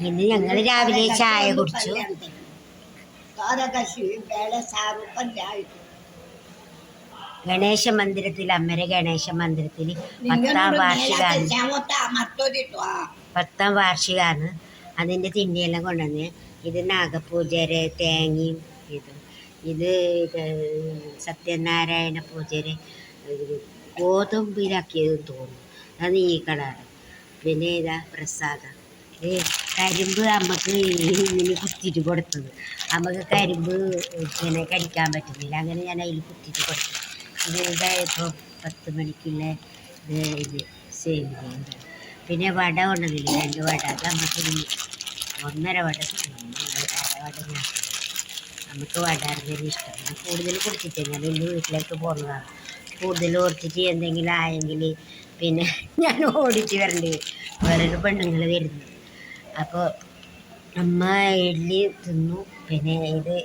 ഇന്ന് ഞങ്ങൾ രാവിലെ ചായ കുടിച്ചു. ഗണേശ മന്ദിരത്തിൽ, അമ്മര ഗണേശ മന്ദിരത്തിൽ 10ാം വാർഷികമാണ്. 10ാം വാർഷികമാണ്. അതിൻ്റെ തിണ്ടിയെല്ലാം കൊണ്ടുവന്ന് ഇത് നാഗപൂജയുടെ തേങ്ങയും ഇത് സത്യനാരായണ പൂജയുടെ ഗോതമ്പിലാക്കിയതെന്ന് തോന്നുന്നു. അത് ഈ കളറ്. പിന്നെ ഇതാ പ്രസാദം. കരിമ്പ് അമ്മക്ക് ഇങ്ങനെ കുത്തിയിട്ട് കൊടുത്തത്. അമ്മക്ക് കരിമ്പ് ഇങ്ങനെ കടിക്കാൻ പറ്റുന്നില്ല. അങ്ങനെ ഞാൻ അതിൽ കുത്തിയിട്ട് കൊടുത്തു. ഇതായപ്പോൾ 10 മണിക്കുള്ള ഇത് സേവിക്കുന്നുണ്ട്. പിന്നെ വട കൊണ്ടതില്ല, 2 വട. അത് നമുക്ക് 1.5 വട വട ഞാൻ നമുക്ക് വട അറിഞ്ഞൊരു ഇഷ്ടം. കൂടുതൽ കുടിച്ചിട്ട് ഞാൻ എൻ്റെ വീട്ടിലേക്ക് പോകുന്നതാണ്. കൂടുതൽ ഓടിച്ചിട്ട് എന്തെങ്കിലും ആയെങ്കിൽ പിന്നെ ഞാൻ ഓടിച്ച് വരേണ്ടി വരും. വേറൊരു പെണ്ണുങ്ങൾ വരുന്നു. അപ്പോൾ അമ്മ ഇഡ്ഡലി തിന്നു. പിന്നെ ഇത്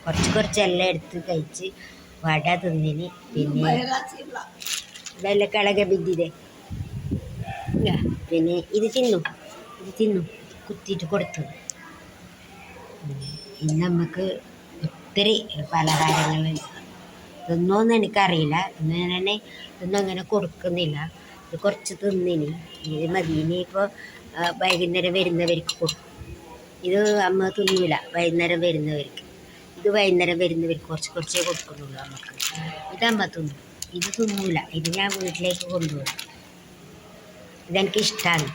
കുറച്ചെല്ലാം എടുത്ത് കഴിച്ച് വട തിന്നിന്. പിന്നെ ഇതെല്ലാം കളക ബിദ്ദിದೆ. പിന്നെ ഇത് തിന്നു കുത്തിയിട്ട് കൊടുത്തു. ഇന്ന് നമുക്ക് ഒത്തിരി പലഹാരങ്ങൾ തിന്നോന്ന് എനിക്കറിയില്ല. ഇന്ന് തന്നെ ഇതൊന്നും അങ്ങനെ കൊടുക്കുന്നില്ല. ഇത് കുറച്ച് തിന്നിനി. ഇത് മതി. ഇനിയിപ്പോൾ വൈകുന്നേരം വരുന്നവർക്ക് കൊടുക്കും. ഇത് അമ്മ തിന്നൂല. വൈകുന്നേരം വരുന്നവർക്ക് കുറച്ചേ കൊടുക്കുന്നുള്ളൂ നമുക്ക്. ഇതമ്മ തിന്നും. ഇത് തിന്നൂല. ഇത് ഞാൻ വീട്ടിലേക്ക് കൊണ്ടുപോകും. ഇതെനിക്കിഷ്ടമാണ്.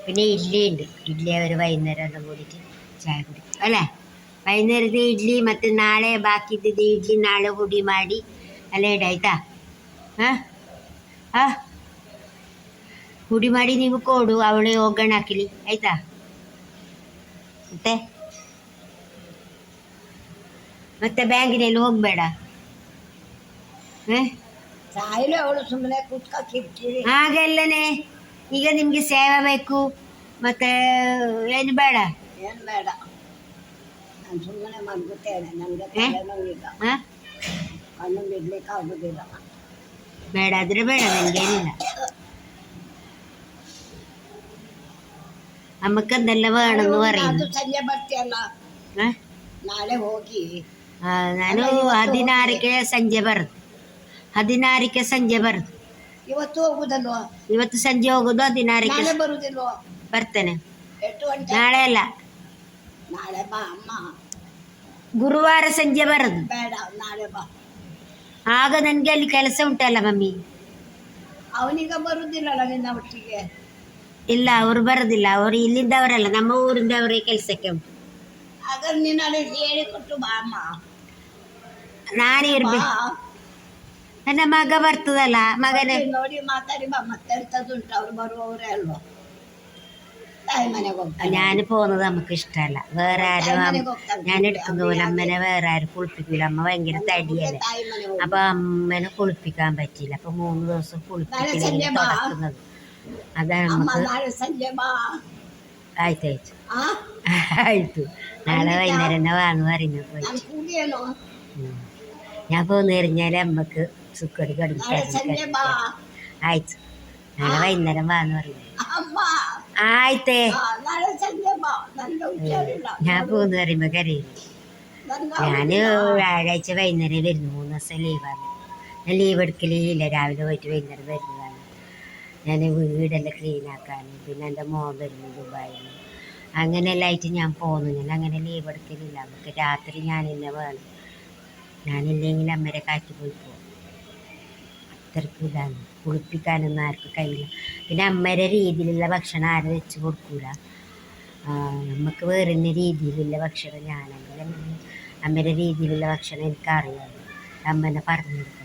പിന്നെ ഇഡ്ഡലിയുണ്ട്. ഇഡ്ഡലി അവർ വൈകുന്നേരം എല്ലാം കൂടിയിട്ട് ചായ കുടിക്കും അല്ലേ? ವೈನ್ನರದ್ದು ಇಡ್ಲಿ ಮತ್ತು ನಾಳೆ ಬಾಕಿದ್ದು ಇಡ್ಲಿ ನಾಳೆ ಹುಡಿ ಮಾಡಿ ಅಲ್ಲೇ ಇಡ ಆಯ್ತಾ? ಹುಡಿ ಮಾಡಿ ನೀವು ಕೊಡು, ಅವಳು ಒಗ್ಗರಣೆ ಹಾಕಿಲಿ ಆಯ್ತಾ? ಮತ್ತೆ ಬ್ಯಾಂಕಿನಲ್ಲಿ ಹೋಗ್ಬೇಡ. ಹಾಗೆಲ್ಲನೇ ಈಗ ನಿಮ್ಗೆ ಸೇವೆ ಬೇಕು ಮತ್ತೆ ಏನು ಬೇಡ. ಸುಮ್ಮನೆ ಮಲಗುತ್ತೇನೆ. ನನಗೆ ತಲೆನೋವಿಲ್ಲ, ಕಣ್ಣು ಬಿಡ್ಲಿಕ್ಕೆ ಆಗುದಿಲ್ಲ. ಬೇಡ ಆದ್ರೆ ಬೇಡ, ನನಗೇನಿಲ್ಲ. ಅಮ್ಮಕ್ಕಂದೆಲ್ಲ വേണമെന്ന് പറയുന്നു. ಸಂಜೆ ಬರ್ತೀಯಲ್ಲ, ನಾಳೆ ಹೋಗಿ. ನಾನು 16ಕ್ಕೆ ಸಂಜೆ ಬರೋದು. 16ಕ್ಕೆ ಸಂಜೆ ಬರೋದು. ಇವತ್ತು ಹೋಗುದಲ್ವಾ? ಇವತ್ತು ಸಂಜೆ ಹೋಗೋದು. 16ಕ್ಕೆ ಬರುದಿಲ್ವಾ? ಬರ್ತೇನೆ. ಎಷ್ಟು ಗಂಟೆ? ನಾಳೆ ಅಲ್ಲ, ನಾಳೆ ಬಾ ಅಮ್ಮ. ಗುರುವಾರ ಸಂಜೆ ಬರೋದು. ಬೇಡ, ನಾಳೆ ಬಾ. ಆಗ ನನಗೆ ಅಲ್ಲಿ ಕೆಲಸ ಉಂಟಲ್ಲ ಮಮ್ಮಿ. ಅವನೀಗ ಬರುದಿಲ್ಲಲ್ಲ ನಿನ್ನ ಒಟ್ಟಿಗೆ? ಇಲ್ಲ, ಅವರು ಬರೋದಿಲ್ಲ. ಅವರು ಇಲ್ಲಿದ್ದವರಲ್ಲ, ನಮ್ಮ ಊರಿಂದವರೇ ಕೆಲಸಕ್ಕೆ ಉಂಟು. ಹಾಗಾದ್ರೆ ನೀನು ಅಲ್ಲಿ ಹೇಳಿಕೊಟ್ಟು ಬಾ ಅಮ್ಮ. ನಾನೇ ಇರ್ಬೇಕು. ನನ್ನ ಮಗ ಬರ್ತದಲ್ಲ, ಮಗನೇ ನೋಡಿ ಮಾತಾಡಿ ಬಾ. ಮಾತಾಡ್ತದುಂಟು, ಅವ್ರು ಬರುವವರೇ ಅಲ್ವಾ? ತಾಯಿ ಮನೆಗೆ ಹೋಗ್ತಾರೆ. ഞാൻ പോകുന്നത് നമുക്ക് ഇഷ്ടമല്ല. വേറെ ആരും ഞാൻ എടുക്കുന്ന പോലെ അമ്മനെ വേറെ ആരും കുളിപ്പിക്കില്ല. അമ്മ ഭയങ്കര തടിയല്ലേ. അപ്പൊ അമ്മനെ കുളിപ്പിക്കാൻ പറ്റില്ല. അപ്പൊ 3 ദിവസം കുളിപ്പിക്കില്ല തുടക്കുന്നത്. അതാണ് നമുക്ക്. ആಯ್ತು നാളെ വൈകുന്നേരം തന്നെ വാന്ന് പറയുന്നത്. ഞാൻ പോന്ന് കഴിഞ്ഞാല് അമ്മക്ക് സുക്കടി കടുക്കും. ആಯ್ತು, നാളെ വൈകുന്നേരം വാന്ന് പറയുന്നത്. ആയിത്തേ, ഞാൻ പോന്ന് പറയുമ്പോ കരയില്ല. ഞാന് വ്യാഴാഴ്ച വൈകുന്നേരം വരുന്നു. 3 ദിവസം ലീവാണ്. ഞാൻ ലീവ് എടുക്കലില്ല. രാവിലെ പോയിട്ട് വൈകുന്നേരം വരുന്നതാണ്. ഞാൻ വീടെല്ലാം ക്ലീൻ ആക്കാനും പിന്നെ എൻ്റെ മോൻ വരുന്നു ദുബായിൽ നിന്ന്. അങ്ങനെയെല്ലാം ആയിട്ട് ഞാൻ പോന്നു. ഞാൻ അങ്ങനെ ലീവ് എടുക്കലില്ല. നമുക്ക് രാത്രി ഞാനെന്നെ വേണം. ഞാനില്ലെങ്കിൽ അമ്മരെ കാറ്റ് പോയി പോകും. അത്രയ്ക്ക് ഇതാണ്. കുളിപ്പിക്കാനൊന്നും ആർക്കും കഴിയില്ല. പിന്നെ അമ്മയുടെ രീതിയിലുള്ള ഭക്ഷണം ആരും വെച്ച് കൊടുക്കൂല. നമുക്ക് വേറെ രീതിയിലുള്ള ഭക്ഷണം ഞാനെങ്കിലും അമ്മയുടെ രീതിയിലുള്ള ഭക്ഷണം എനിക്കറിയാം. അമ്മനെ പറഞ്ഞു കൊടുക്കാം.